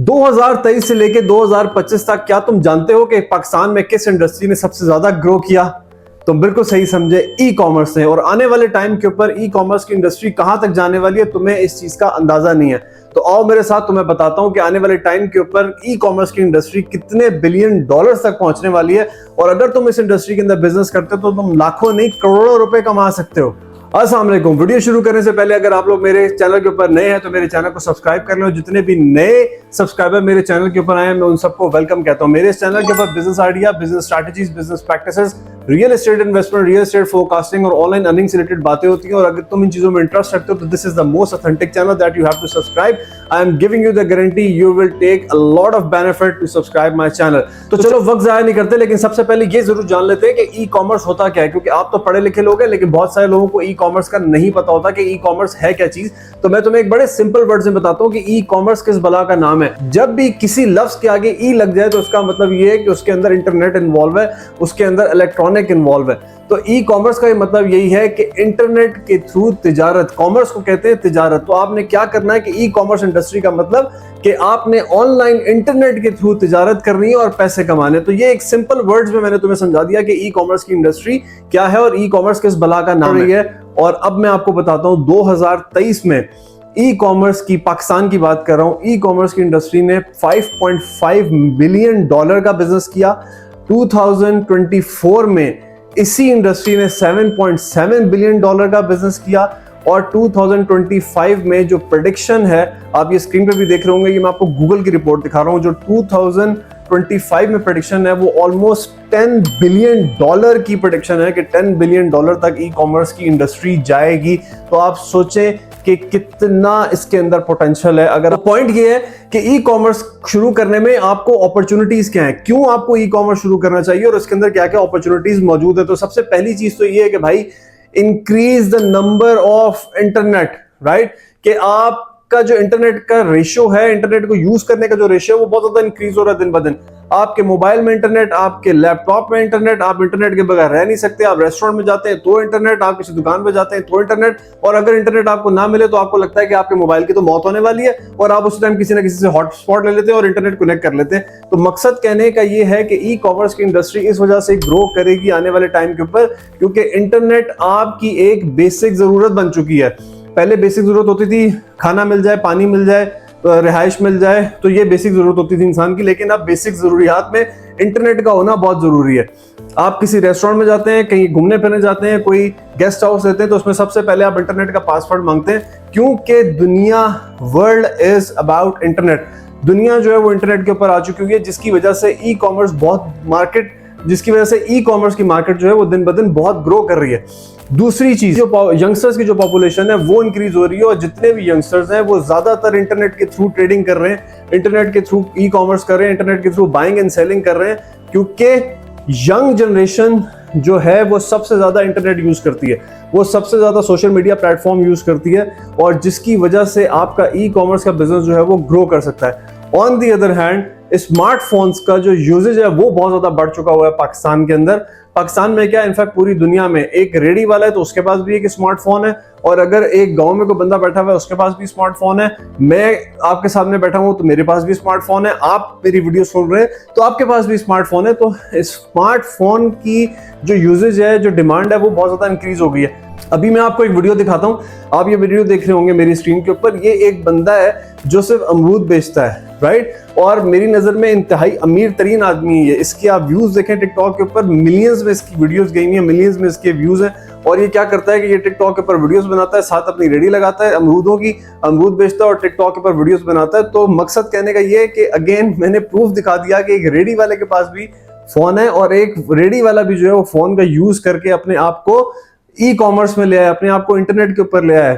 2023 से लेके 2025 तक क्या तुम जानते हो कि पाकिस्तान में किस इंडस्ट्री ने सबसे ज्यादा ग्रो किया? तुम बिल्कुल सही समझे, ई कॉमर्स ने। और आने वाले टाइम के ऊपर ई कॉमर्स की इंडस्ट्री कहां तक जाने वाली है तुम्हें इस चीज का अंदाजा नहीं है। तो आओ मेरे साथ, तुम्हें बताता हूं कि आने वाले टाइम के ऊपर ई कॉमर्स की इंडस्ट्री कितने बिलियन डॉलर्स तक पहुंचने वाली है। और अगर तुम इस इंडस्ट्री के अंदर बिजनेस करते हो तो तुम लाखों नहीं करोड़ों रुपए कमा सकते हो। अस्सलाम वालेकुम। वीडियो शुरू करने से पहले अगर आप लोग मेरे चैनल के ऊपर नए हैं तो मेरे चैनल को सब्सक्राइब कर लो। जितने भी नए सब्सक्राइबर मेरे चैनल के ऊपर आए हैं मैं उन सबको वेलकम कहता हूं। मेरे इस चैनल के ऊपर business idea, business strategies, business practices, real estate investment, real estate forecasting और ऑनलाइन अर्निंग से रिलेटेड बातें होती हैं। और अगर तुम इन चीजों में इंटरेस्ट रखते हो तो this is the most authentic channel that you have to subscribe. I am giving you the guarantee you will take a lot of benefit to subscribe my channel. तो चलो वक्त जाया नहीं करते, लेकिन सबसे पहले ये जरूर जान लेते हैं कि ई कॉमर्स होता क्या है, क्योंकि आप तो पढ़े लिखे लोग हैं लेकिन बहुत सारे लोगों को ई कॉमर्स का नहीं पता होता कि ई कॉमर्स है क्या चीज। तो मैं तुम्हें एक बड़े सिंपल वर्ड में बताता हूं कि ई कॉमर्स किस बला का नाम है। जब भी किसी लफ्ज के आगे ई लग जाए तो उसका मतलब ये है कि उसके अंदर इंटरनेट इन्वॉल्व है, उसके अंदर इलेक्ट्रॉनिक इन्वॉल्व है। तो ई कॉमर्स का मतलब यही है कि इंटरनेट के थ्रू तिजारत, कॉमर्स को कहते हैं तिजारत। तो आपने क्या करना है कि ई कॉमर्स इंडस्ट्री का मतलब कि आपने ऑनलाइन इंटरनेट के थ्रू तिजारत करनी है और पैसे कमाने। तो ये एक सिंपल वर्ड्स में मैंने तुम्हें समझा दिया कि ई कॉमर्स की इंडस्ट्री क्या है और ई कॉमर्स किस बला का नाम है। और अब मैं आपको बताता हूं 2023 में ई कॉमर्स की, पाकिस्तान की बात कर रहा हूं, ई कॉमर्स की इंडस्ट्री ने 5.5 बिलियन डॉलर का बिजनेस किया। 2024 में इसी इंडस्ट्री ने 7.7 बिलियन डॉलर का बिजनेस किया। और 2025 में जो प्रेडिक्शन है, आप ये स्क्रीन पे भी देख रहे होंगे, ये मैं आपको गूगल की रिपोर्ट दिखा रहा हूं, जो 2025 में प्रेडिक्शन है वो ऑलमोस्ट 10 बिलियन डॉलर की प्रेडिक्शन है कि 10 बिलियन डॉलर तक ई कॉमर्स की इंडस्ट्री जाएगी। तो आप सोचें कि कितना इसके अंदर पोटेंशियल है। अगर पॉइंट ये है कि ई कॉमर्स शुरू करने में आपको अपॉर्चुनिटीज क्या है, क्यों आपको ई कॉमर्स शुरू करना चाहिए और इसके अंदर क्या क्या अपॉर्चुनिटीज मौजूद है। तो सबसे पहली चीज तो ये है कि भाई increase the number of internet, right, कि आपका जो इंटरनेट का रेशियो है, इंटरनेट को यूज करने का जो रेशियो है वो बहुत ज्यादा इंक्रीज हो रहा है दिन ब दिन। आपके मोबाइल में इंटरनेट, आपके लैपटॉप में इंटरनेट, आप इंटरनेट के बगैर रह नहीं सकते। आप रेस्टोरेंट में जाते हैं तो इंटरनेट, आप किसी दुकान पे जाते हैं तो इंटरनेट। और अगर इंटरनेट आपको ना मिले तो आपको लगता है कि आपके मोबाइल की तो मौत होने वाली है और आप उस टाइम किसी ना किसी से हॉटस्पॉट ले लेते हैं और इंटरनेट कनेक्ट कर लेते हैं। तो मकसद कहने का ये है कि ई कॉमर्स की इंडस्ट्री इस वजह से ग्रो करेगी आने वाले टाइम के ऊपर, क्योंकि इंटरनेट आपकी एक बेसिक जरूरत बन चुकी है। पहले बेसिक जरूरत होती थी खाना मिल जाए, पानी मिल जाए, रिहाइश मिल जाए, तो ये बेसिक जरूरत होती थी इंसान की। लेकिन अब बेसिक जरूरियात में इंटरनेट का होना बहुत जरूरी है। आप किसी रेस्टोरेंट में जाते हैं, कहीं घूमने फिरने जाते हैं, कोई गेस्ट हाउस रहते हैं, तो उसमें सबसे पहले आप इंटरनेट का पासवर्ड मांगते हैं, क्योंकि दुनिया, वर्ल्ड इज अबाउट इंटरनेट। दुनिया जो है वो इंटरनेट के ऊपर आ चुकी है, जिसकी वजह से ई कॉमर्स की मार्केट जो है वो दिन ब दिन बहुत ग्रो कर रही है। दूसरी चीज, जो यंगस्टर्स की जो पॉपुलेशन है वो इंक्रीज हो रही है और जितने भी यंगस्टर्स हैं वो ज्यादातर इंटरनेट के थ्रू ट्रेडिंग कर रहे हैं, इंटरनेट के थ्रू ई कॉमर्स कर रहे हैं, इंटरनेट के थ्रू बाइंग एंड सेलिंग कर रहे हैं, क्योंकि यंग जनरेशन जो है वो सबसे ज्यादा इंटरनेट यूज करती है, वो सबसे ज्यादा सोशल मीडिया प्लेटफॉर्म यूज करती है, और जिसकी वजह से आपका ई कॉमर्स का बिजनेस जो है वो ग्रो कर सकता है। On the other hand, smartphones का जो यूजेज है वो बहुत ज्यादा बढ़ चुका हुआ है पाकिस्तान के अंदर। पाकिस्तान में क्या, इनफैक्ट पूरी दुनिया में, एक रेडी वाला है तो उसके पास भी एक स्मार्टफोन है, और अगर एक गांव में कोई बंदा बैठा हुआ है उसके पास भी स्मार्टफोन है, मैं आपके सामने बैठा हूं तो मेरे पास भी स्मार्टफोन है, आप मेरी वीडियो सुन रहे हैं तो आपके पास भी स्मार्टफोन है। तो स्मार्टफोन की जो यूजेज है, जो डिमांड है वो बहुत ज्यादा इंक्रीज हो गई है। अभी मैं आपको एक वीडियो दिखाता हूं, आप ये वीडियो देख रहे होंगे मेरी स्क्रीन के ऊपर। ये एक बंदा है जो सिर्फ अमरूद बेचता है, राइट, और मेरी नजर में इंतहाई अमीर तरीन आदमी है। इसके आप व्यूज देखें टिकटॉक के ऊपर, मिलियंस में इसकी वीडियोस गई हैं, मिलियंस में इसके व्यूज हैं। और ये क्या करता है कि ये टिकटॉक के ऊपर वीडियोस बनाता है, साथ अपनी रेडी लगाता है अमरूदों की, अमरूद बेचता है और टिकटॉक के ऊपर वीडियोस बनाता है। तो मकसद कहने का ये है कि अगेन मैंने प्रूफ दिखा दिया कि एक रेडी वाले के पास भी फोन है और एक रेडी वाला भी जो है वो फोन का यूज करके अपने आप को ई कॉमर्स में ले आया, अपने आप को इंटरनेट के ऊपर ले आया।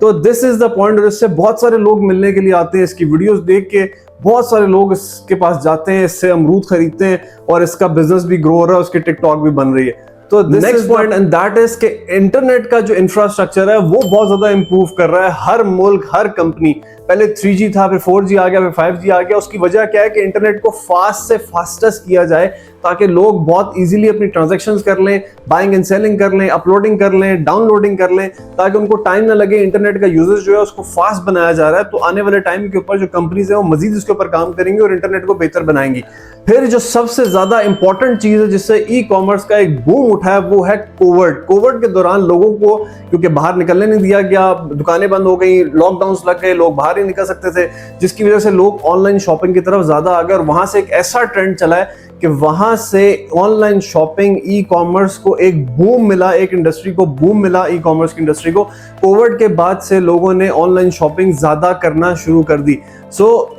तो दिस इज द पॉइंट, और इससे बहुत सारे लोग मिलने के लिए आते हैं, इसकी वीडियोस देख के बहुत सारे लोग इसके पास जाते हैं, इससे अमरूद खरीदते हैं और इसका बिजनेस भी ग्रो हो रहा है, उसकी टिकटॉक भी बन रही है। तो next point and that is कि इंटरनेट का जो इंफ्रास्ट्रक्चर है वो बहुत ज्यादा इंप्रूव कर रहा है। हर मुल्क, हर कंपनी पहले 3G था, फिर 4G आ गया, फिर 5G आ गया। उसकी वजह क्या है कि इंटरनेट को फास्ट से फास्टेस्ट किया जाए ताकि लोग बहुत इजीली अपनी ट्रांजैक्शंस कर लें, बाइंग एंड सेलिंग कर लें, अपलोडिंग कर लें, डाउनलोडिंग कर लें, ताकि उनको टाइम ना लगे। इंटरनेट का यूजेज जो है उसको फास्ट बनाया जा रहा है। तो आने वाले टाइम के ऊपर जो कंपनीज है वो मजीद इसके ऊपर काम करेंगी और इंटरनेट को बेहतर बनाएंगी। फिर जो सबसे ज्यादा इंपॉर्टेंट चीज है जिससे ई कॉमर्स का एक बूम उठा है वो है कोविड। कोविड के दौरान लोगों को क्योंकि बाहर निकलने नहीं दिया गया, दुकानें बंद हो गई, लॉकडाउन लग गए, लोग बाहर ही निकल सकते थे, जिसकी वजह से लोग ऑनलाइन शॉपिंग की तरफ ज्यादा आ गए और वहां से एक ऐसा ट्रेंड चला है कि वहां से ऑनलाइन शॉपिंग, ई कॉमर्स को एक बूम मिला, एक इंडस्ट्री को बूम मिला, ई कॉमर्स की इंडस्ट्री को। कोविड के बाद से लोगों ने ऑनलाइन शॉपिंग ज्यादा करना शुरू कर दी।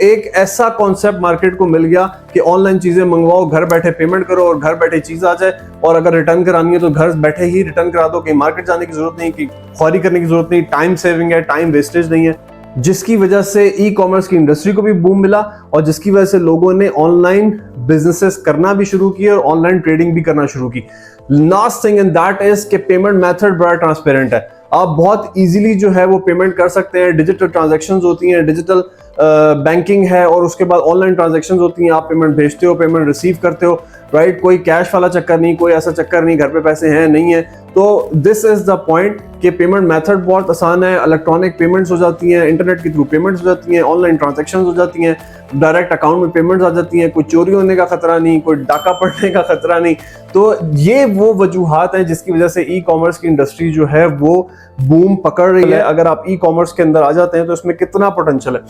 एक ऐसा कॉन्सेप्ट मार्केट को मिल गया कि ऑनलाइन चीजें मंगवाओ, घर बैठे पेमेंट करो और घर बैठे चीज आ जाए, और अगर रिटर्न करानी है तो घर बैठे ही रिटर्न करा दो, कहीं मार्केट जाने की जरूरत नहीं, कि ख्वारी करने की जरूरत नहीं, टाइम सेविंग है, टाइम वेस्टेज नहीं है, जिसकी वजह से ई कॉमर्स की इंडस्ट्री को भी बूम मिला और जिसकी वजह से लोगों ने ऑनलाइन बिजनेसेस करना भी शुरू किए और ऑनलाइन ट्रेडिंग भी करना शुरू की। Last thing in that is कि पेमेंट मेथड बड़ा ट्रांसपेरेंट है। आप बहुत इजीली जो है वो पेमेंट कर सकते हैं। डिजिटल ट्रांजैक्शंस होती हैं, डिजिटल बैंकिंग है और उसके बाद ऑनलाइन ट्रांजैक्शंस होती हैं। आप पेमेंट भेजते हो, पेमेंट रिसीव करते हो, राइट? कोई कैश वाला चक्कर नहीं, कोई ऐसा चक्कर नहीं घर पे पैसे हैं नहीं है। तो दिस इज द पॉइंट कि पेमेंट मेथड बहुत आसान है। इलेक्ट्रॉनिक पेमेंट्स हो जाती हैं, इंटरनेट के थ्रू पेमेंट्स हो जाती हैं, ऑनलाइन ट्रांजैक्शंस हो जाती हैं, डायरेक्ट अकाउंट में पेमेंट्स आ जाती हैं, कोई चोरी होने का खतरा नहीं, कोई डाका पड़ने का खतरा नहीं। तो ये वो वजूहात हैं जिसकी वजह से ई कॉमर्स की इंडस्ट्री जो है वो बूम पकड़ रही है। अगर आप ई कॉमर्स के अंदर आ जाते हैं तो इसमें कितना पोटेंशियल है।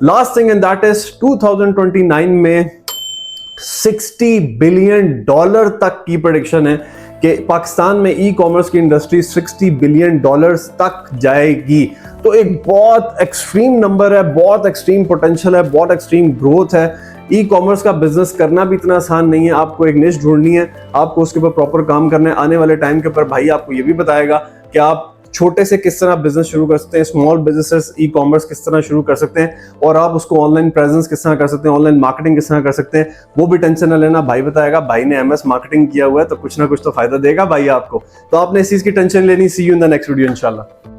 Last thing in that is 2029 में $60 बिलियन तक की प्रेडिक्शन है कि पाकिस्तान में ई कॉमर्स की इंडस्ट्री $60 बिलियन तक जाएगी। तो एक बहुत एक्सट्रीम नंबर है, बहुत एक्सट्रीम पोटेंशियल है, बहुत एक्सट्रीम ग्रोथ है। ई कॉमर्स का बिजनेस करना भी इतना आसान नहीं है। आपको एक निश ढूंढनी है, आपको उसके ऊपर प्रॉपर काम करना है। आने वाले टाइम के ऊपर भाई आपको ये भी बताएगा कि आप छोटे से किस तरह बिजनेस शुरू कर सकते हैं, स्मॉल बिजनेसेस ई कॉमर्स किस तरह शुरू कर सकते हैं, और आप उसको ऑनलाइन प्रेजेंस किस तरह कर सकते हैं, ऑनलाइन मार्केटिंग किस तरह कर सकते हैं। वो भी टेंशन न लेना, भाई बताएगा। भाई ने MS मार्केटिंग किया हुआ है तो कुछ ना कुछ तो फायदा देगा भाई आपको। तो आपने इस चीज की टेंशन लेनी। See you in the next video इंशाल्लाह।